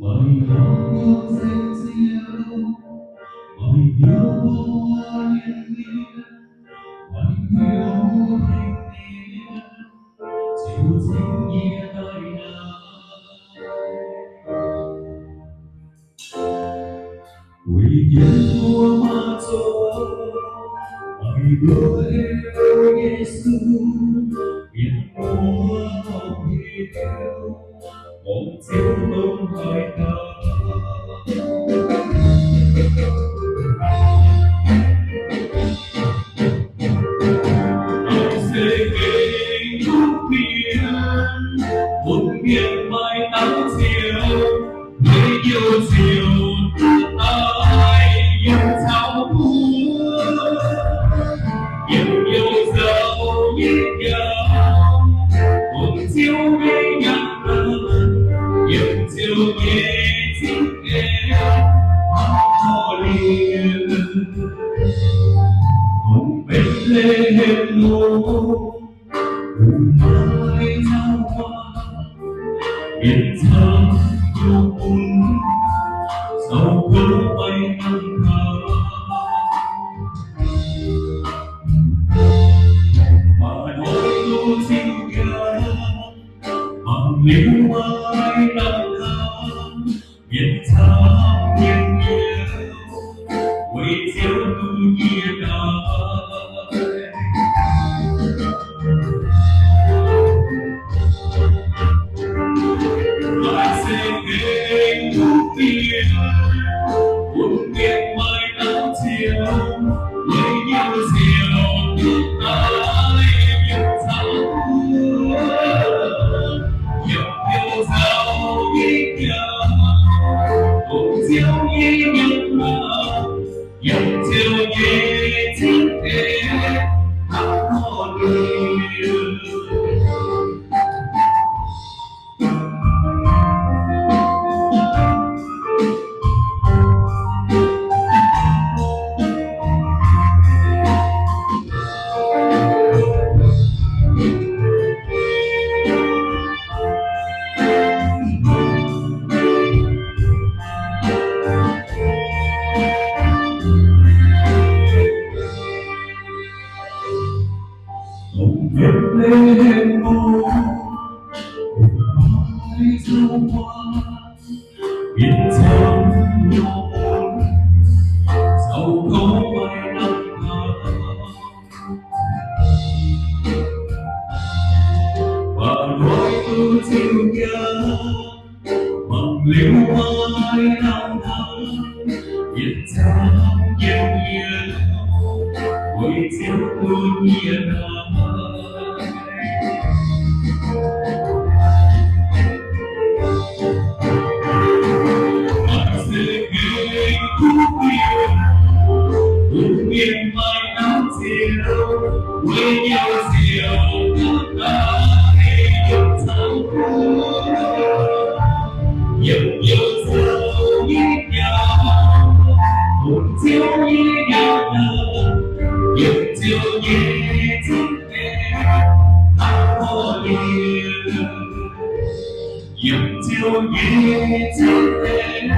Mời con yêu rêu rêu, mời yêu hoa liên miên, mời yêu thanh niên, chịu tình nghĩa đời này. Quỳ thiên vua ma chúa, mời đứa yêu Giêsu, hiền múa không yêu, một chiếu tung hơi thở. Một miền mai nắng chiều, người yêu chiều ai yêu thao múa, yêu dấu nhịp nhau, một chiều gây nhạc yêu chiều nhẹ chính em họ liền một bên lên lúa mai giao hoa biển thơm yêu buồn sau cơn bay năm thơ mà nỗi lu xin kia mà liễu ai năm thơ biển thơm nhiên nhiều quay chiếu tu nhiên đời. Một miền mai nắng chiều, người yêu chiều ai yêu thao múa, yêu dấu nhịp nhau, cùng chiều nhịp nhau, yêu chiều nhẹ chính em họ liền. Lên mô mai giao hoa biển thơm nhỏ buồn sau có vài năm thơ và nói ưu chiều kia bằng liễu mai năm thơ biển thơm nhiều nhiều quay chiếu tu nhiên đời. Miền mai nắng chiều, người yêu chiều ai yêu thao múa, yêu dấu nhịp nhau, một chiều như nhau yêu chiều nhẹ chính em họ liền, yêu chiều nhẹ chính em.